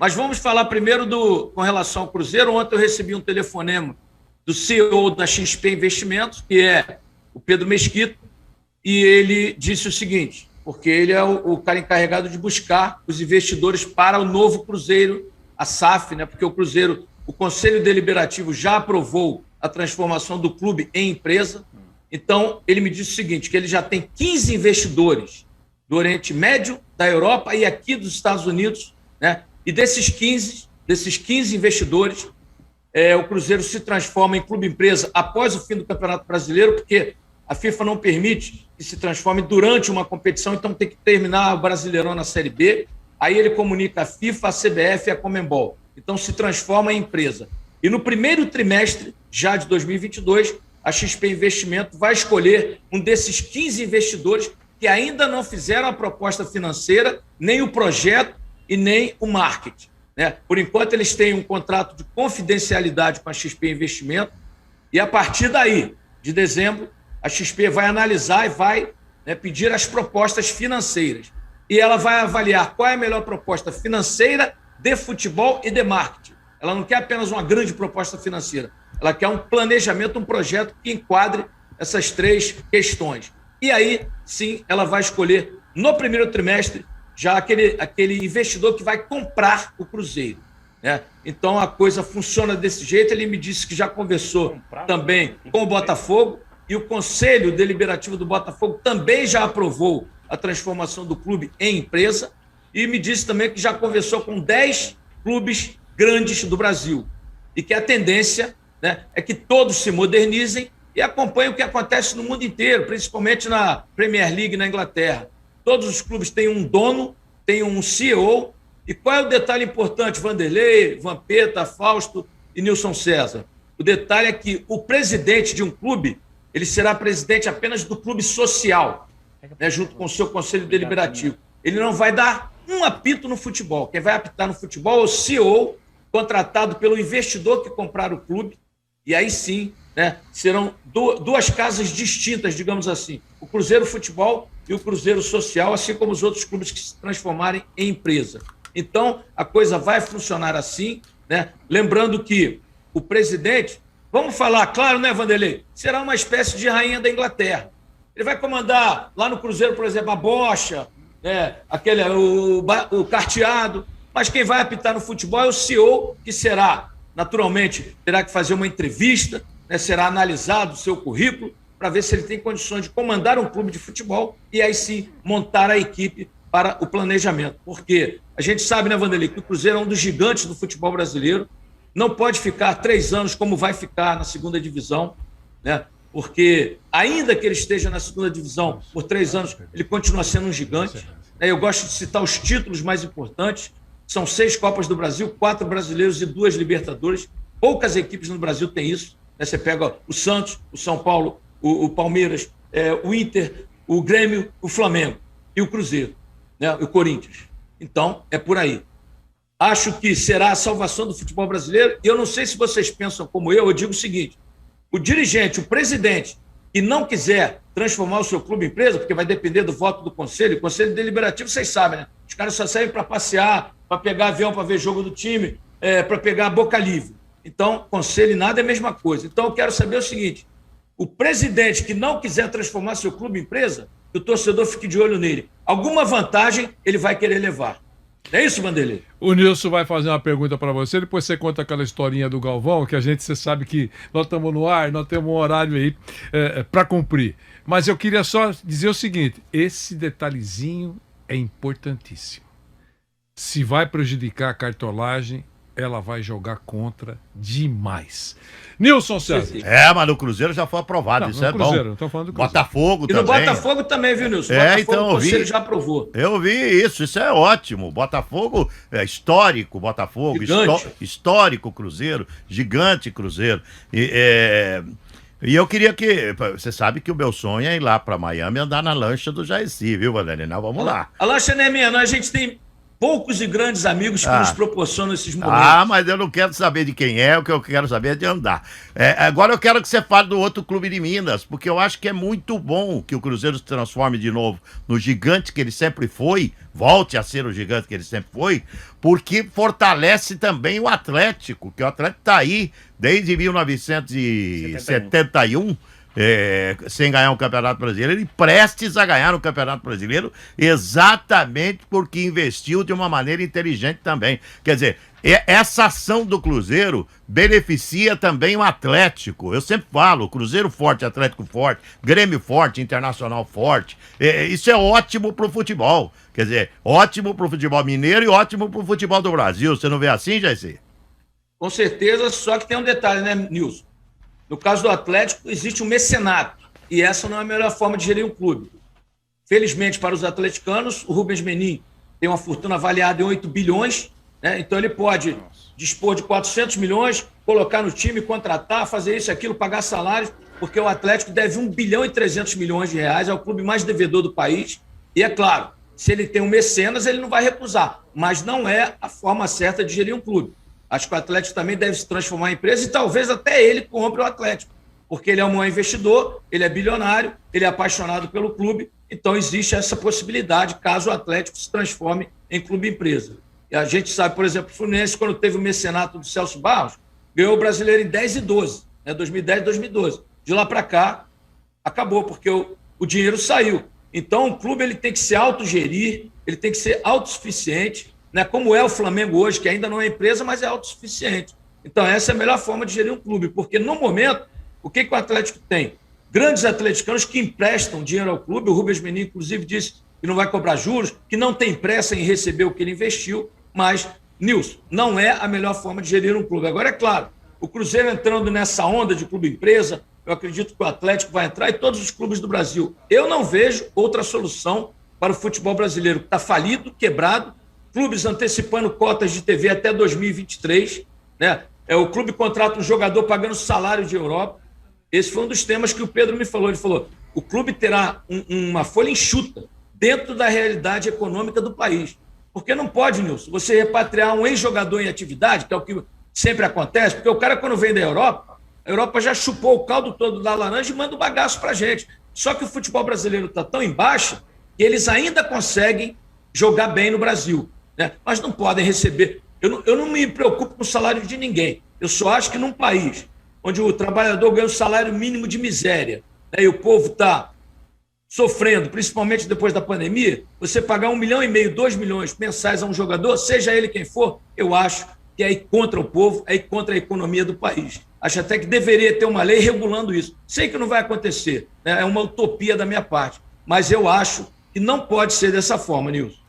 Mas vamos falar primeiro com relação ao Cruzeiro. Ontem eu recebi um telefonema do CEO da XP Investimentos, que é o Pedro Mesquita, e ele disse o seguinte, porque ele é o cara encarregado de buscar os investidores para o novo Cruzeiro, a SAF, né? Porque o Cruzeiro, o Conselho Deliberativo já aprovou a transformação do clube em empresa. Então, ele me disse o seguinte, que ele já tem 15 investidores do Oriente Médio, da Europa e aqui dos Estados Unidos, né? E desses 15 investidores, o Cruzeiro se transforma em clube-empresa após o fim do Campeonato Brasileiro, porque a FIFA não permite que se transforme durante uma competição, então tem que terminar o Brasileirão na Série B. Aí ele comunica a FIFA, a CBF e a Conmebol. Então se transforma em empresa. E no primeiro trimestre, já de 2022, a XP Investimento vai escolher um desses 15 investidores que ainda não fizeram a proposta financeira, nem o projeto e nem o marketing, né? Por enquanto, eles têm um contrato de confidencialidade com a XP Investimento e, a partir daí, de dezembro, a XP vai analisar e vai, né, pedir as propostas financeiras. E ela vai avaliar qual é a melhor proposta financeira, de futebol e de marketing. Ela não quer apenas uma grande proposta financeira, ela quer um planejamento, um projeto que enquadre essas três questões. E aí, sim, ela vai escolher, no primeiro trimestre, já aquele investidor que vai comprar o Cruzeiro, né? Então, a coisa funciona desse jeito. Ele me disse que já conversou também com o Botafogo e o Conselho Deliberativo do Botafogo também já aprovou a transformação do clube em empresa e me disse também que já conversou com 10 clubes grandes do Brasil e que a tendência, né, é que todos se modernizem e acompanhem o que acontece no mundo inteiro, principalmente na Premier League na Inglaterra. Todos os clubes têm um dono, têm um CEO. E qual é o detalhe importante, Vanderlei, Vampeta, Fausto e Nilson César? O detalhe é que o presidente de um clube, ele será presidente apenas do clube social, né, junto com o seu conselho deliberativo. Ele não vai dar um apito no futebol. Quem vai apitar no futebol é o CEO, contratado pelo investidor que comprar o clube. E aí sim, né, serão duas casas distintas, digamos assim. O Cruzeiro Futebol e o Cruzeiro Social, assim como os outros clubes que se transformarem em empresa. Então, a coisa vai funcionar assim, né? Lembrando que o presidente, vamos falar, claro, né, Vanderlei? Será uma espécie de rainha da Inglaterra. Ele vai comandar lá no Cruzeiro, por exemplo, a bocha, né? O carteado, mas quem vai apitar no futebol é o CEO, que será, naturalmente, terá que fazer uma entrevista, né? Será analisado o seu currículo, para ver se ele tem condições de comandar um clube de futebol e aí sim montar a equipe para o planejamento. Porque a gente sabe, né, Vanderlei, que o Cruzeiro é um dos gigantes do futebol brasileiro, não pode ficar 3 anos como vai ficar na segunda divisão, né? Porque ainda que ele esteja na segunda divisão por 3 anos, ele continua sendo um gigante. Eu gosto de citar os títulos mais importantes, são 6 Copas do Brasil, 4 brasileiros e 2 Libertadores. Poucas equipes no Brasil têm isso, né? Você pega o Santos, o São Paulo, o Palmeiras, o Inter, o Grêmio, o Flamengo e o Cruzeiro, né? O Corinthians. Então, é por aí. Acho que será a salvação do futebol brasileiro. E eu não sei se vocês pensam como eu digo o seguinte, o dirigente, o presidente, que não quiser transformar o seu clube em empresa, porque vai depender do voto do Conselho, o Conselho Deliberativo, vocês sabem, né? Os caras só servem para passear, para pegar avião para ver jogo do time, para pegar a boca livre. Então, Conselho e nada é a mesma coisa. Então, eu quero saber o seguinte, o presidente que não quiser transformar seu clube em empresa, que o torcedor fique de olho nele. Alguma vantagem ele vai querer levar. Não é isso, Vanderlei? O Nilson vai fazer uma pergunta para você, depois você conta aquela historinha do Galvão, que você sabe que nós estamos no ar, nós temos um horário aí para cumprir. Mas eu queria só dizer o seguinte, esse detalhezinho é importantíssimo. Se vai prejudicar a cartolagem, ela vai jogar contra demais. Nilson César. Mas no Cruzeiro já foi aprovado, isso é Cruzeiro, bom. Não tô falando do Cruzeiro. Botafogo também. E no Botafogo também, viu, Nilson? Então o Conselho já aprovou. Eu vi isso é ótimo. Botafogo é histórico, Botafogo, histórico Cruzeiro, gigante Cruzeiro. E eu queria que... Você sabe que o meu sonho é ir lá para Miami e andar na lancha do Jairzi, viu, Valéria? Nós vamos lá. A lancha não é minha, não. A gente tem poucos e grandes amigos que nos proporcionam esses momentos. Mas eu não quero saber de quem é, o que eu quero saber é de andar. Agora eu quero que você fale do outro clube de Minas, porque eu acho que é muito bom que o Cruzeiro se transforme de novo no gigante que ele sempre foi, volte a ser o gigante que ele sempre foi, porque fortalece também o Atlético, que o Atlético está aí desde 1971, sem ganhar um Campeonato Brasileiro, e prestes a ganhar um Campeonato Brasileiro, exatamente porque investiu de uma maneira inteligente também. Quer dizer, essa ação do Cruzeiro beneficia também o Atlético. Eu sempre falo, Cruzeiro forte, Atlético forte, Grêmio forte, Internacional forte. Isso é ótimo pro futebol. Quer dizer, ótimo pro futebol mineiro e ótimo pro futebol do Brasil. Você não vê assim, Jair? Com certeza, só que tem um detalhe, né, Nilson? No caso do Atlético, existe um mecenato, e essa não é a melhor forma de gerir um clube. Felizmente, para os atleticanos, o Rubens Menin tem uma fortuna avaliada em 8 bilhões, né? Então ele pode dispor de 400 milhões, colocar no time, contratar, fazer isso, aquilo, pagar salários, porque o Atlético deve 1 bilhão e 300 milhões de reais, é o clube mais devedor do país, e é claro, se ele tem um mecenas, ele não vai recusar, mas não é a forma certa de gerir um clube. Acho que o Atlético também deve se transformar em empresa e talvez até ele compre o Atlético, porque ele é um maior investidor, ele é bilionário, ele é apaixonado pelo clube, então existe essa possibilidade caso o Atlético se transforme em clube-empresa. E a gente sabe, por exemplo, o Fluminense, quando teve o mecenato do Celso Barros, ganhou o Brasileiro em 10 e 12, né, 2010 e 2012. De lá para cá, acabou, porque o dinheiro saiu. Então, o clube ele tem que se autogerir, ele tem que ser autossuficiente, né, como é o Flamengo hoje, que ainda não é empresa, mas é autossuficiente. Então, essa é a melhor forma de gerir um clube, porque no momento, o que o Atlético tem? Grandes atleticanos que emprestam dinheiro ao clube, o Rubens Menin, inclusive, disse que não vai cobrar juros, que não tem pressa em receber o que ele investiu, mas, Nilson, não é a melhor forma de gerir um clube. Agora, é claro, o Cruzeiro entrando nessa onda de clube-empresa, eu acredito que o Atlético vai entrar e todos os clubes do Brasil. Eu não vejo outra solução para o futebol brasileiro, que está falido, quebrado, clubes antecipando cotas de TV até 2023, né? O clube contrata um jogador pagando salário de Europa. Esse foi um dos temas que o Pedro me falou. Ele falou, o clube terá uma folha enxuta dentro da realidade econômica do país. Porque não pode, Nilson, você repatriar um ex-jogador em atividade, que é o que sempre acontece, porque o cara, quando vem da Europa, a Europa já chupou o caldo todo da laranja e manda o bagaço pra gente. Só que o futebol brasileiro está tão em baixa que eles ainda conseguem jogar bem no Brasil, né? Mas não podem receber. Eu não me preocupo com o salário de ninguém. Eu só acho que num país onde o trabalhador ganha um salário mínimo de miséria, né, e o povo está sofrendo, principalmente depois da pandemia, você pagar 1,5 milhão, 2 milhões mensais a um jogador, seja ele quem for, eu acho que é ir contra o povo, é ir contra a economia do país. Acho até que deveria ter uma lei regulando isso. Sei que não vai acontecer, né? É uma utopia da minha parte, mas eu acho que não pode ser dessa forma, Nilson.